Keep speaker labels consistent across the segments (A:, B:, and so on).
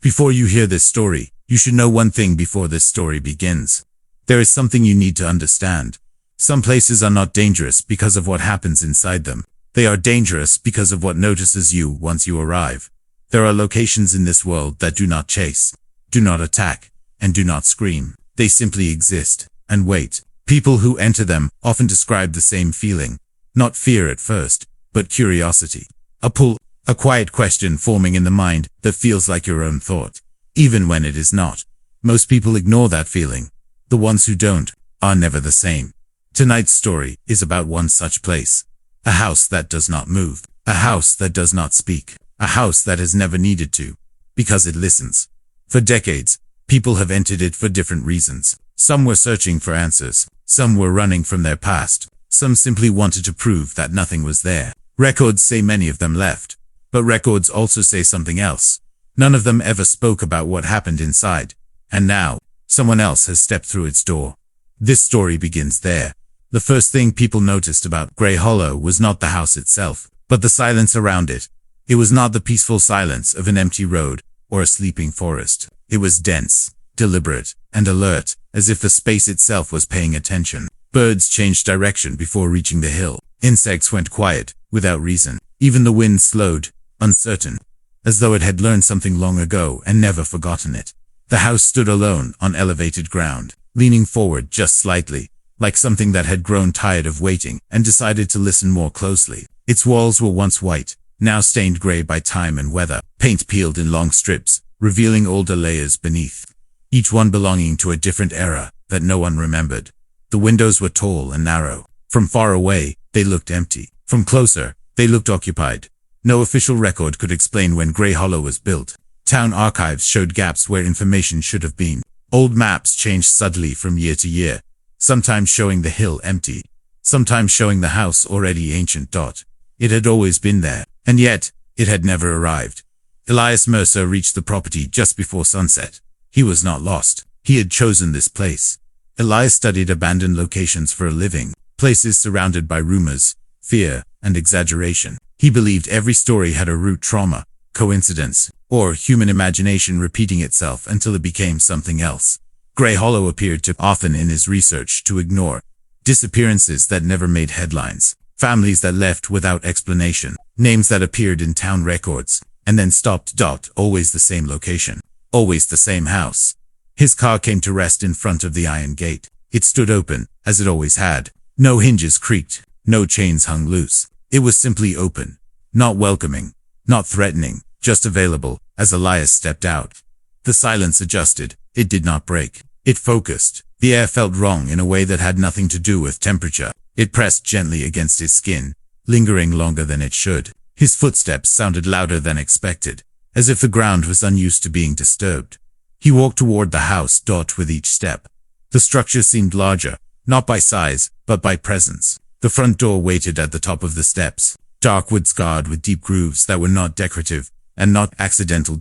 A: Before you hear this story, you should know one thing before this story begins. There is something you need to understand. Some places are not dangerous because of what happens inside them. They are dangerous because of what notices you once you arrive. There are locations in this world that do not chase, do not attack, and do not scream. They simply exist and wait. People who enter them often describe the same feeling. Not fear at first, but curiosity. A pull, a quiet question forming in the mind that feels like your own thought, even when it is not. Most people ignore that feeling. The ones who don't are never the same. Tonight's story is about one such place. A house that does not move. A house that does not speak. A house that has never needed to, because it listens. For decades, people have entered it for different reasons. Some were searching for answers. Some were running from their past. Some simply wanted to prove that nothing was there. Records say many of them left, but records also say something else. None of them ever spoke about what happened inside, and now, someone else has stepped through its door. This story begins there. The first thing people noticed about Grey Hollow was not the house itself, but the silence around it. It was not the peaceful silence of an empty road or a sleeping forest. It was dense, deliberate, and alert, as if the space itself was paying attention. Birds changed direction before reaching the hill. Insects went quiet, without reason. Even the wind slowed, uncertain, as though it had learned something long ago and never forgotten it. The house stood alone on elevated ground, leaning forward just slightly, like something that had grown tired of waiting and decided to listen more closely. Its walls were once white, now stained gray by time and weather. Paint peeled in long strips, revealing older layers beneath, each one belonging to a different era that no one remembered. The windows were tall and narrow. From far away, they looked empty. From closer, they looked occupied. No official record could explain when Grey Hollow was built. Town archives showed gaps where information should have been. Old maps changed subtly from year to year, sometimes showing the hill empty, sometimes showing the house already ancient. It had always been there, and yet, it had never arrived. Elias Mercer reached the property just before sunset. He was not lost. He had chosen this place. Elias studied abandoned locations for a living, places surrounded by rumors, fear, and exaggeration. He believed every story had a root trauma, coincidence, or human imagination repeating itself until it became something else. Grey Hollow appeared too often in his research to ignore. Disappearances that never made headlines, families that left without explanation, names that appeared in town records, and then stopped. Always the same location, always the same house. His car came to rest in front of the iron gate. It stood open, as it always had. No hinges creaked, no chains hung loose. It was simply open, not welcoming, not threatening, just available, as Elias stepped out. The silence adjusted. It did not break. It focused. The air felt wrong in a way that had nothing to do with temperature. It pressed gently against his skin, lingering longer than it should. His footsteps sounded louder than expected, as if the ground was unused to being disturbed. He walked toward the house. With each step, the structure seemed larger, not by size, but by presence. The front door waited at the top of the steps, dark wood scarred with deep grooves that were not decorative and not accidental.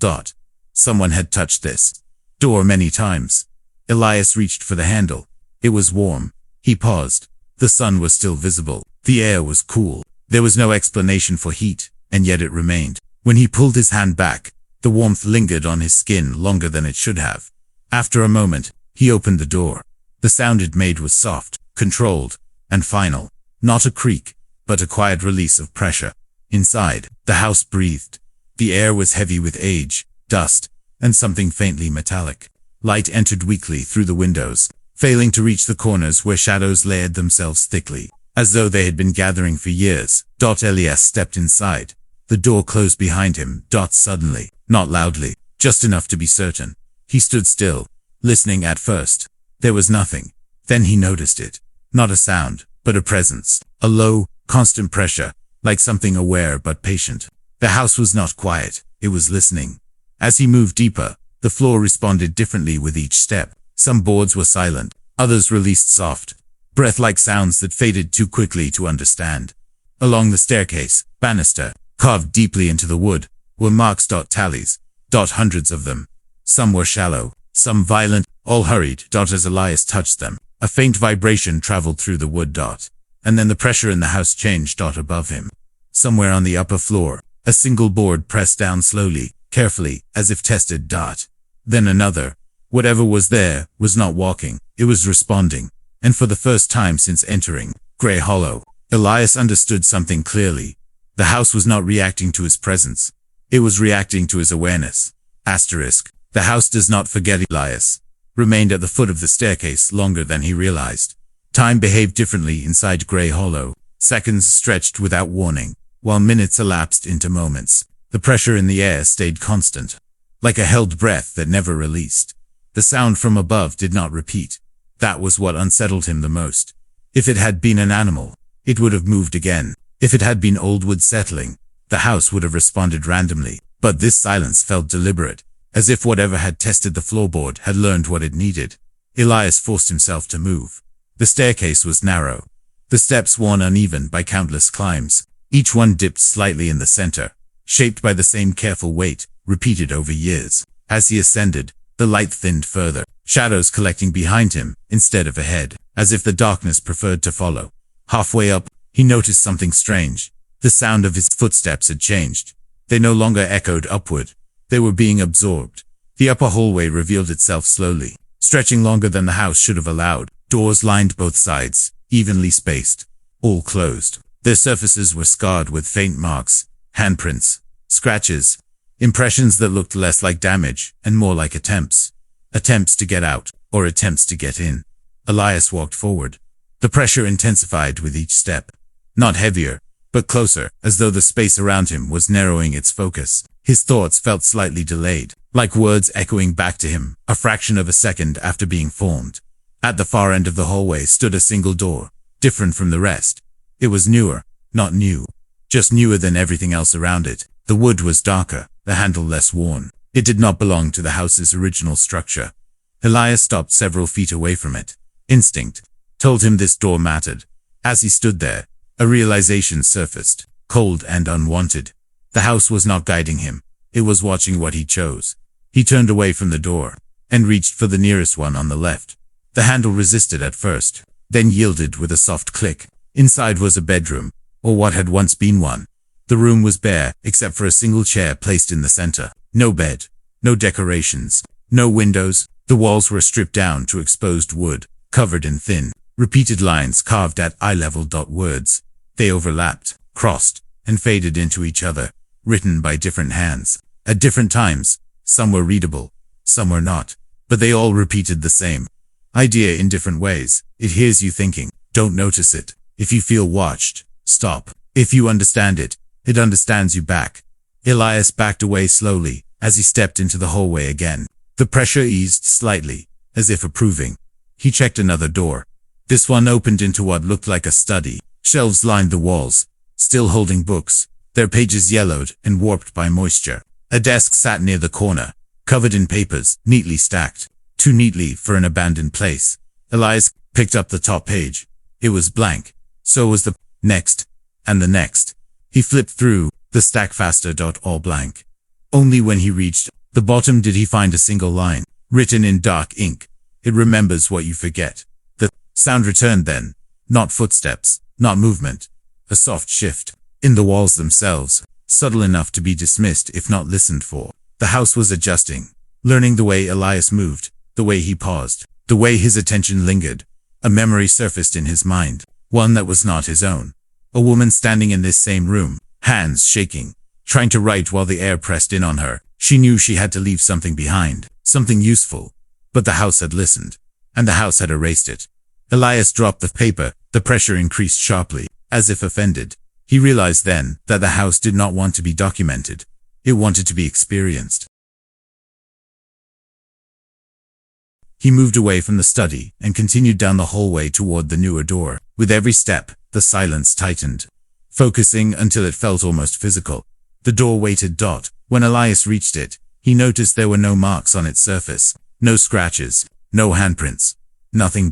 A: Someone had touched this door many times. Elias reached for the handle. It was warm. He paused. The sun was still visible. The air was cool. There was no explanation for heat, and yet it remained. When he pulled his hand back, the warmth lingered on his skin longer than it should have. After a moment, he opened the door. The sound it made was soft, controlled, and final. Not a creak, but a quiet release of pressure. Inside, the house breathed. The air was heavy with age, dust, and something faintly metallic. Light entered weakly through the windows, failing to reach the corners where shadows layered themselves thickly, as though they had been gathering for years. Elias stepped inside. The door closed behind him. Suddenly, not loudly, just enough to be certain. He stood still, listening at first. There was nothing. Then he noticed it. Not a sound, but a presence. A low, constant pressure, like something aware but patient. The house was not quiet. It was listening. As he moved deeper, the floor responded differently with each step. Some boards were silent. Others released soft, breath-like sounds that faded too quickly to understand. Along the staircase, banister, carved deeply into the wood, were marks. Tallies. Hundreds of them. Some were shallow, some violent, all hurried. As Elias touched them, a faint vibration traveled through the wood. And then the pressure in the house changed. Above him, somewhere on the upper floor, a single board pressed down slowly, carefully, as if tested. Then another. Whatever was there was not walking, it was responding. And for the first time since entering Grey Hollow, Elias understood something clearly. The house was not reacting to his presence. It was reacting to his awareness. The house does not forget. Elias remained at the foot of the staircase longer than he realized. Time behaved differently inside Grey Hollow. Seconds stretched without warning, while minutes elapsed into moments. The pressure in the air stayed constant, like a held breath that never released. The sound from above did not repeat. That was what unsettled him the most. If it had been an animal, it would have moved again. If it had been old wood settling, the house would have responded randomly. But this silence felt deliberate, as if whatever had tested the floorboard had learned what it needed. Elias forced himself to move. The staircase was narrow, the steps worn uneven by countless climbs. Each one dipped slightly in the center, shaped by the same careful weight, repeated over years. As he ascended, the light thinned further, shadows collecting behind him instead of ahead, as if the darkness preferred to follow. Halfway up, he noticed something strange. The sound of his footsteps had changed. They no longer echoed upward. They were being absorbed. The upper hallway revealed itself slowly, stretching longer than the house should have allowed. Doors lined both sides, evenly spaced, all closed. Their surfaces were scarred with faint marks, handprints, scratches, impressions that looked less like damage and more like attempts. Attempts to get out, or attempts to get in. Elias walked forward. The pressure intensified with each step. Not heavier, but closer, as though the space around him was narrowing its focus. His thoughts felt slightly delayed, like words echoing back to him, a fraction of a second after being formed. At the far end of the hallway stood a single door, different from the rest. It was newer, not new, just newer than everything else around it. The wood was darker, the handle less worn. It did not belong to the house's original structure. Elias stopped several feet away from it. Instinct told him this door mattered. As he stood there, a realization surfaced, cold and unwanted. The house was not guiding him. It was watching what he chose. He turned away from the door and reached for the nearest one on the left. The handle resisted at first, then yielded with a soft click. Inside was a bedroom, or what had once been one. The room was bare, except for a single chair placed in the center. No bed, no decorations, no windows. The walls were stripped down to exposed wood, covered in thin, repeated lines carved at eye level. Words. They overlapped, crossed, and faded into each other, written by different hands. At different times, some were readable, some were not, but they all repeated the same idea in different ways. It hears you thinking, don't notice it. If you feel watched, stop. If you understand it, it understands you back. Elias backed away slowly as he stepped into the hallway again. The pressure eased slightly, as if approving. He checked another door. This one opened into what looked like a study. Shelves lined the walls, still holding books, their pages yellowed and warped by moisture. A desk sat near the corner, covered in papers, neatly stacked. Too neatly for an abandoned place. Elias picked up the top page. It was blank. So was the next, and the next. He flipped through, the stack faster. All blank. Only when he reached the bottom did he find a single line, written in dark ink. It remembers what you forget. The sound returned then. Not footsteps, not movement. A soft shift. In the walls themselves, subtle enough to be dismissed if not listened for. The house was adjusting, learning the way Elias moved, the way he paused, the way his attention lingered. A memory surfaced in his mind, one that was not his own. A woman standing in this same room, hands shaking, trying to write while the air pressed in on her. She knew she had to leave something behind, something useful. But the house had listened, and the house had erased it. Elias dropped the paper. The pressure increased sharply, as if offended. He realized then that the house did not want to be documented. It wanted to be experienced. He moved away from the study and continued down the hallway toward the newer door. With every step, the silence tightened, focusing until it felt almost physical. The door waited. When Elias reached it, he noticed there were no marks on its surface, no scratches, no handprints, nothing.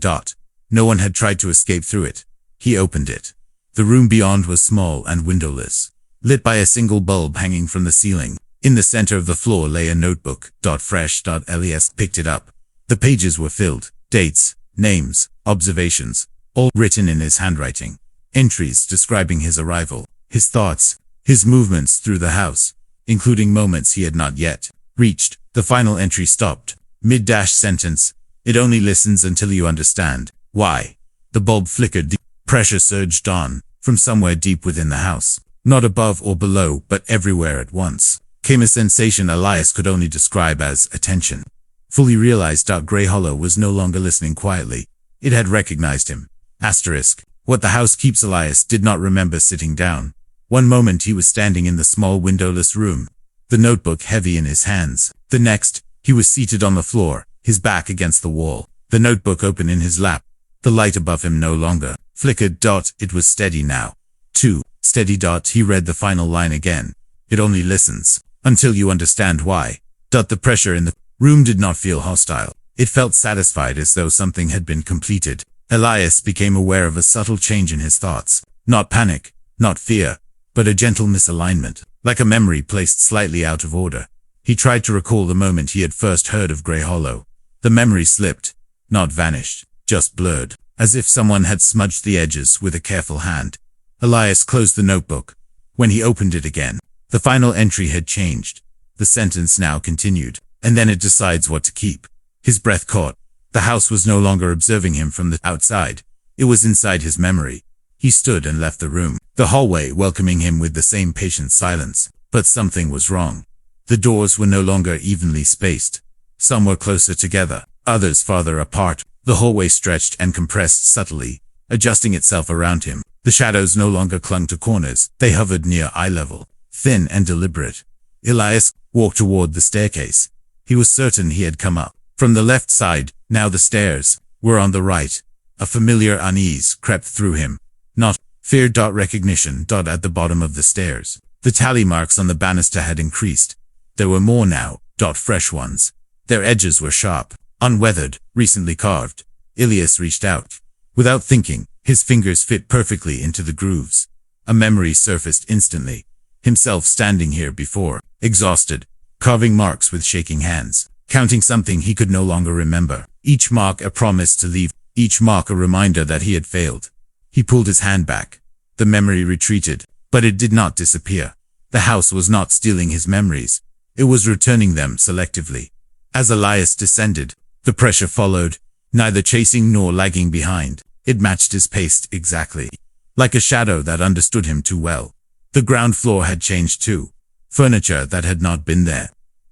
A: No one had tried to escape through it. He opened it. The room beyond was small and windowless, lit by a single bulb hanging from the ceiling. In the center of the floor lay a notebook. Fresh. Elias picked it up. The pages were filled. Dates, names, observations, all written in his handwriting. Entries describing his arrival, his thoughts, his movements through the house. including moments he had not yet reached. The final entry stopped. Mid-sentence. It only listens until you understand why. The bulb flickered. The pressure surged on from somewhere deep within the house. Not above or below, but everywhere at once came a sensation Elias could only describe as attention. Fully realized. Grey Hollow was no longer listening quietly. It had recognized him. Asterisk. What the house keeps. Elias did not remember sitting down. One moment he was standing in the small windowless room, the notebook heavy in his hands. The next, he was seated on the floor, his back against the wall, the notebook open in his lap. The light above him no longer flickered. It was steady now. 2. Steady. He read the final line again. It only listens until you understand why. The pressure in the room did not feel hostile. It felt satisfied, as though something had been completed. Elias became aware of a subtle change in his thoughts. Not panic, not fear, but a gentle misalignment, like a memory placed slightly out of order. He tried to recall the moment he had first heard of Grey Hollow. The memory slipped, not vanished, just blurred, as if someone had smudged the edges with a careful hand. Elias closed the notebook. When he opened it again, the final entry had changed. The sentence now continued, and then it decides what to keep. His breath caught. The house was no longer observing him from the outside. It was inside his memory. He stood and left the room, the hallway welcoming him with the same patient silence. But something was wrong. The doors were no longer evenly spaced. Some were closer together, others farther apart. The hallway stretched and compressed subtly, adjusting itself around him. The shadows no longer clung to corners. They hovered near eye level, thin and deliberate. Elias walked toward the staircase. He was certain he had come up from the left side. Now the stairs were on the right. A familiar unease crept through him. Not fear. Recognition. At the bottom of the stairs, the tally marks on the banister had increased. There were more now. Fresh ones. Their edges were sharp, unweathered, recently carved. Elias reached out. Without thinking, his fingers fit perfectly into the grooves. A memory surfaced instantly. Himself standing here before, exhausted, carving marks with shaking hands, counting something he could no longer remember. Each mark a promise to leave, each mark a reminder that he had failed. He pulled his hand back. The memory retreated, but it did not disappear. The house was not stealing his memories. It was returning them selectively. As Elias descended, the pressure followed, neither chasing nor lagging behind. It matched his pace exactly, like a shadow that understood him too well. The ground floor had changed too. Furniture that had not been there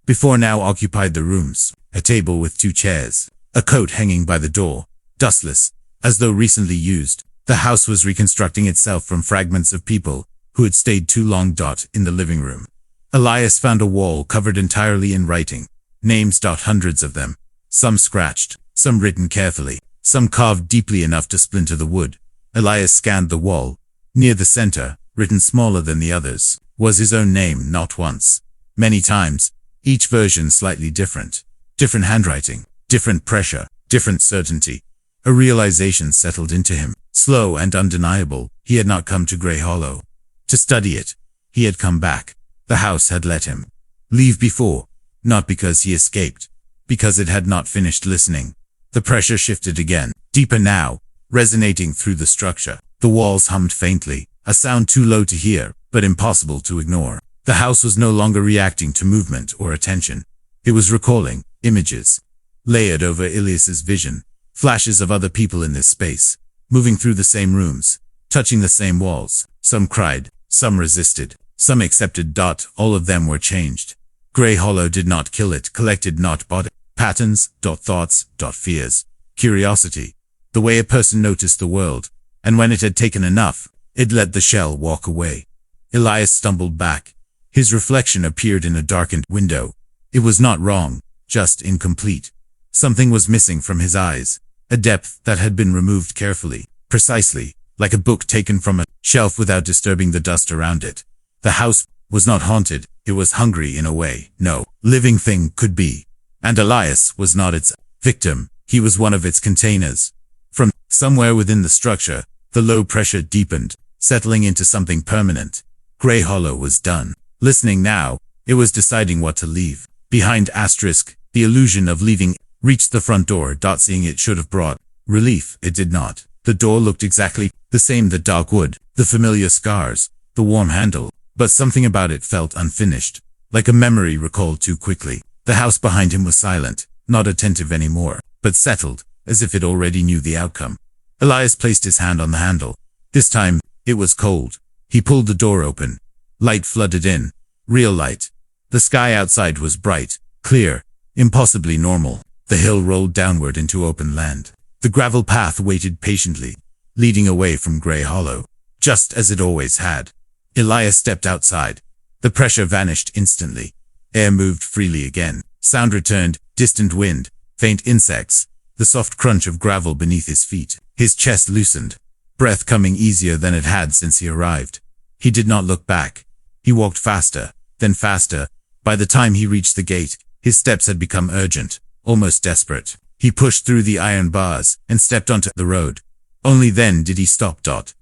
A: before now occupied the rooms. A table with 2 chairs, a coat hanging by the door, dustless, as though recently used. The house was reconstructing itself from fragments of people who had stayed too long. In the living room, Elias found a wall covered entirely in writing. Names. Hundreds of them. Some scratched, some written carefully, some carved deeply enough to splinter the wood. Elias scanned the wall. Near the center, written smaller than the others, was his own name. Not once, many times. Each version slightly different. Different handwriting, different pressure, different certainty. A realization settled into him, slow and undeniable. He had not come to Grey Hollow to study it. He had come back. The house had let him leave before, not because he escaped, because it had not finished listening. The pressure shifted again, deeper now, resonating through the structure. The walls hummed faintly, a sound too low to hear, but impossible to ignore. The house was no longer reacting to movement or attention. It was recalling images, layered over Elias's vision, flashes of other people in this space, moving through the same rooms, touching the same walls. Some cried, some resisted, some accepted. All of them were changed. Grey Hollow did not kill it, collected not body. Patterns. Thoughts. Fears. Curiosity. The way a person noticed the world, and when it had taken enough, it let the shell walk away. Elias stumbled back. His reflection appeared in a darkened window. It was not wrong, just incomplete. Something was missing from his eyes, a depth that had been removed carefully, precisely, like a book taken from a shelf without disturbing the dust around it. The house was not haunted, it was hungry in a way no living thing could be. And Elias was not its victim, he was one of its containers. From somewhere within the structure, the low pressure deepened, settling into something permanent. Grey Hollow was done listening now. It was deciding what to leave behind. The illusion of leaving reached the front door. Seeing it should have brought relief. It did not. The door looked exactly the same, the dark wood, the familiar scars, the warm handle, but something about it felt unfinished. like a memory recalled too quickly. The house behind him was silent, not attentive anymore, but settled, as if it already knew the outcome. Elias placed his hand on the handle. This time, it was cold. He pulled the door open. Light flooded in. Real light. The sky outside was bright, clear, impossibly normal. The hill rolled downward into open land. The gravel path waited patiently, leading away from Grey Hollow, just as it always had. Elias stepped outside. The pressure vanished instantly. Air moved freely again. Sound returned, distant wind, faint insects, the soft crunch of gravel beneath his feet. His chest loosened, breath coming easier than it had since he arrived. He did not look back. He walked faster, then faster. By the time he reached the gate, his steps had become urgent, almost desperate. He pushed through the iron bars and stepped onto the road. Only then did he stop.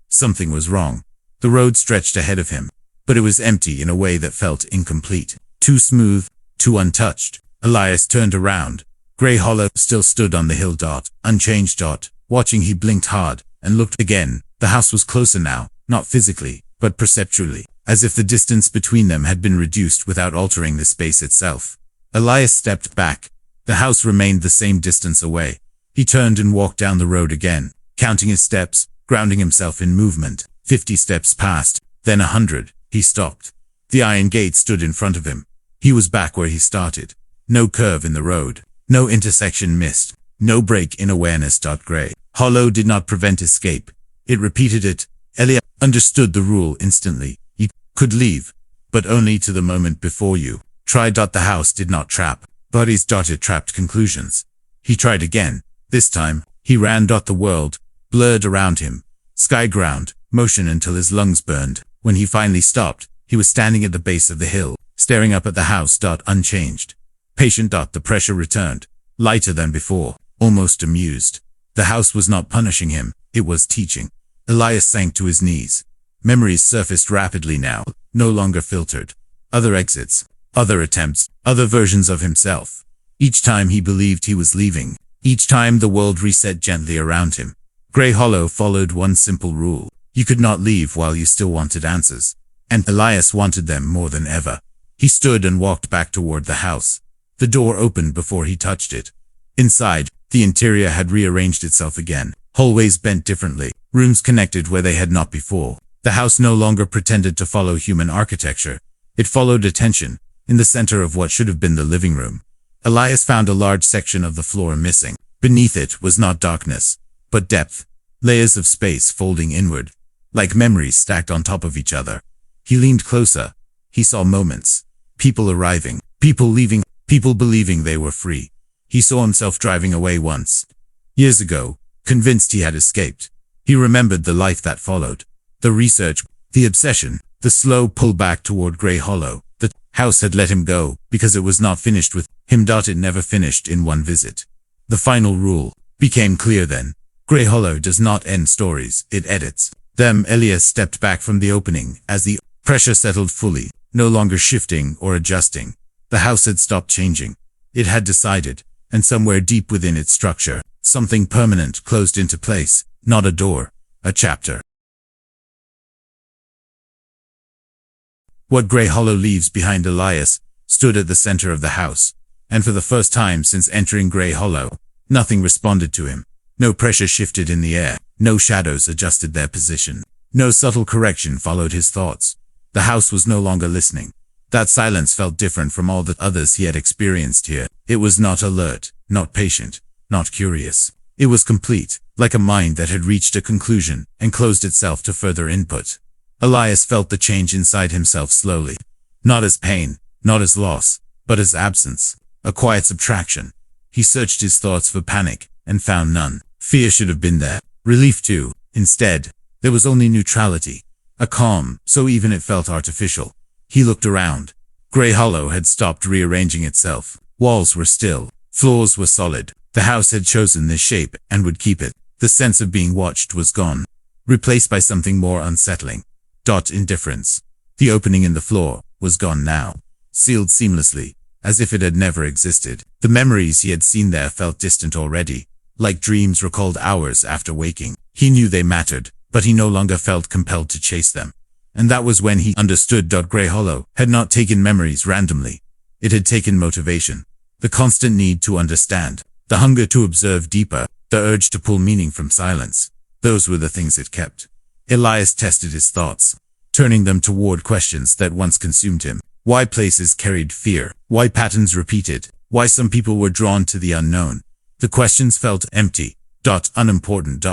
A: Something was wrong. The road stretched ahead of him, but it was empty in a way that felt incomplete. Too smooth, too untouched. Elias turned around. Grey Hollow still stood on the hill. Unchanged. Watching, he blinked hard and looked again. The house was closer now, not physically, but perceptually, as if the distance between them had been reduced without altering the space itself. Elias stepped back. The house remained the same distance away. He turned and walked down the road again, counting his steps, grounding himself in movement. 50 steps passed, then 100. He stopped. The iron gate stood in front of him. He was back where he started. No curve in the road. No intersection missed. No break in awareness. Grey Hollow did not prevent escape. It repeated it. Elias understood the rule instantly. You could leave, but only to the moment before you. Try. The house did not trap bodies. It trapped conclusions. He tried again. This time, he ran. The world blurred around him. Sky, ground, motion until his lungs burned. When he finally stopped, he was standing at the base of the hill, staring up at the house. Unchanged. Patient. The pressure returned. Lighter than before, almost amused. The house was not punishing him, it was teaching. Elias sank to his knees. Memories surfaced rapidly now, no longer filtered. Other exits, other attempts, other versions of himself. Each time he believed he was leaving. Each time the world reset gently around him. Grey Hollow followed one simple rule. You could not leave while you still wanted answers. And Elias wanted them more than ever. He stood and walked back toward the house. The door opened before he touched it. Inside, the interior had rearranged itself again. Hallways bent differently. Rooms connected where they had not before. The house no longer pretended to follow human architecture. It followed attention, in the center of what should have been the living room. Elias found a large section of the floor missing. Beneath it was not darkness, but depth. Layers of space folding inward, like memories stacked on top of each other. He leaned closer. He saw moments. People arriving, people leaving, people believing they were free. He saw himself driving away once. Years ago, convinced he had escaped. He remembered the life that followed. The research, the obsession, the slow pull back toward Grey Hollow. The house had let him go, because it was not finished with him. It never finished in one visit. The final rule became clear then. Grey Hollow does not end stories, it edits them. Elias stepped back from the opening as the pressure settled fully, no longer shifting or adjusting. The house had stopped changing. It had decided, and somewhere deep within its structure, something permanent closed into place, not a door, a chapter. What Grey Hollow leaves behind. Elias stood at the center of the house, and for the first time since entering Grey Hollow, nothing responded to him. No pressure shifted in the air, no shadows adjusted their position, no subtle correction followed his thoughts. The house was no longer listening. That silence felt different from all the others he had experienced here. It was not alert, not patient, not curious. It was complete, like a mind that had reached a conclusion and closed itself to further input. Elias felt the change inside himself slowly. Not as pain, not as loss, but as absence, a quiet subtraction. He searched his thoughts for panic and found none. Fear should have been there. Relief too. Instead, there was only neutrality. A calm, so even it felt artificial. He looked around. Grey Hollow had stopped rearranging itself. Walls were still. Floors were solid. The house had chosen this shape and would keep it. The sense of being watched was gone, replaced by something more unsettling. Indifference. The opening in the floor was gone now, sealed seamlessly, as if it had never existed. The memories he had seen there felt distant already, like dreams recalled hours after waking. He knew they mattered, but he no longer felt compelled to chase them. And that was when he understood Grey Hollow had not taken memories randomly. It had taken motivation. The constant need to understand. The hunger to observe deeper. The urge to pull meaning from silence. Those were the things it kept. Elias tested his thoughts, turning them toward questions that once consumed him. Why places carried fear? Why patterns repeated? Why some people were drawn to the unknown? The questions felt empty. Unimportant.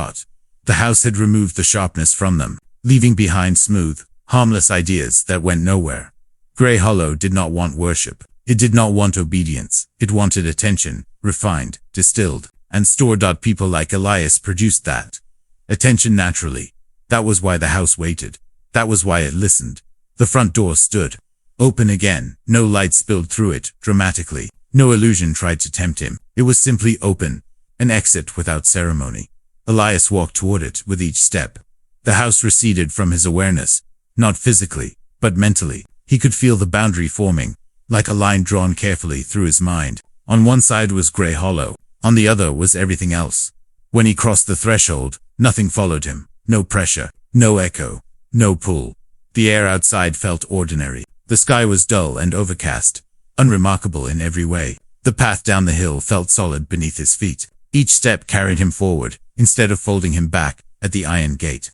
A: The house had removed the sharpness from them, leaving behind smooth, harmless ideas that went nowhere. Grey Hollow did not want worship. It did not want obedience. It wanted attention, refined, distilled, and stored. People like Elias produced that. Attention naturally. That was why the house waited. That was why it listened. The front door stood open again. No light spilled through it, dramatically. No illusion tried to tempt him. It was simply open. An exit without ceremony. Elias walked toward it with each step. The house receded from his awareness, not physically, but mentally. He could feel the boundary forming, like a line drawn carefully through his mind. On one side was Grey Hollow. On the other was everything else. When he crossed the threshold, nothing followed him. No pressure, no echo, no pull. The air outside felt ordinary. The sky was dull and overcast, unremarkable in every way. The path down the hill felt solid beneath his feet. Each step carried him forward, instead of folding him back at the iron gate.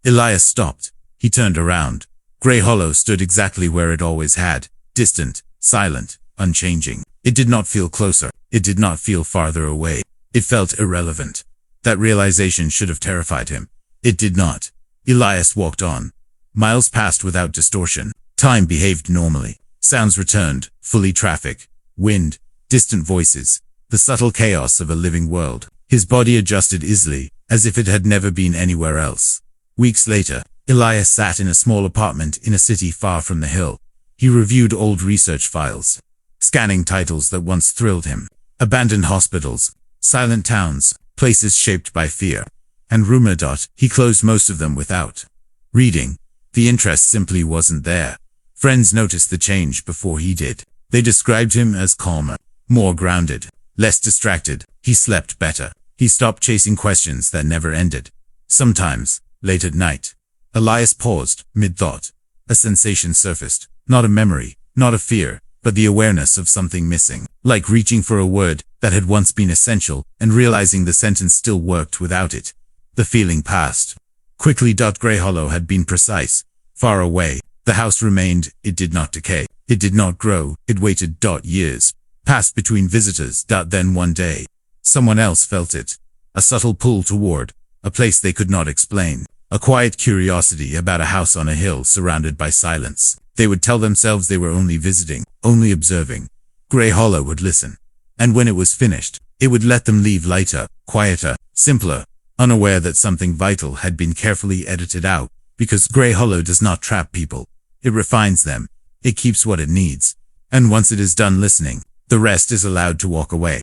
A: Elias stopped. He turned around. Grey Hollow stood exactly where it always had, distant, silent, unchanging. It did not feel closer. It did not feel farther away. It felt irrelevant. That realization should have terrified him. It did not. Elias walked on. Miles passed without distortion. Time behaved normally. Sounds returned, fully traffic, wind, distant voices, the subtle chaos of a living world. His body adjusted easily, as if it had never been anywhere else. Weeks later, Elias sat in a small apartment in a city far from the hill. He reviewed old research files, scanning titles that once thrilled him. Abandoned hospitals, silent towns, places shaped by fear, and rumor. He closed most of them without reading. The interest simply wasn't there. Friends noticed the change before he did. They described him as calmer, more grounded, less distracted. He slept better. He stopped chasing questions that never ended. Sometimes, late at night, Elias paused, mid-thought. A sensation surfaced. Not a memory, not a fear, but the awareness of something missing. Like reaching for a word that had once been essential and realizing the sentence still worked without it. The feeling passed. Quickly. Grey Hollow had been precise. Far away. The house remained. It did not decay. It did not grow. It waited. Years passed between visitors. Then one day, someone else felt it. A subtle pull toward a place they could not explain. A quiet curiosity about a house on a hill surrounded by silence. They would tell themselves they were only visiting, only observing. Grey Hollow would listen. And when it was finished, it would let them leave lighter, quieter, simpler, unaware that something vital had been carefully edited out. Because Grey Hollow does not trap people. It refines them. It keeps what it needs. And once it is done listening, the rest is allowed to walk away.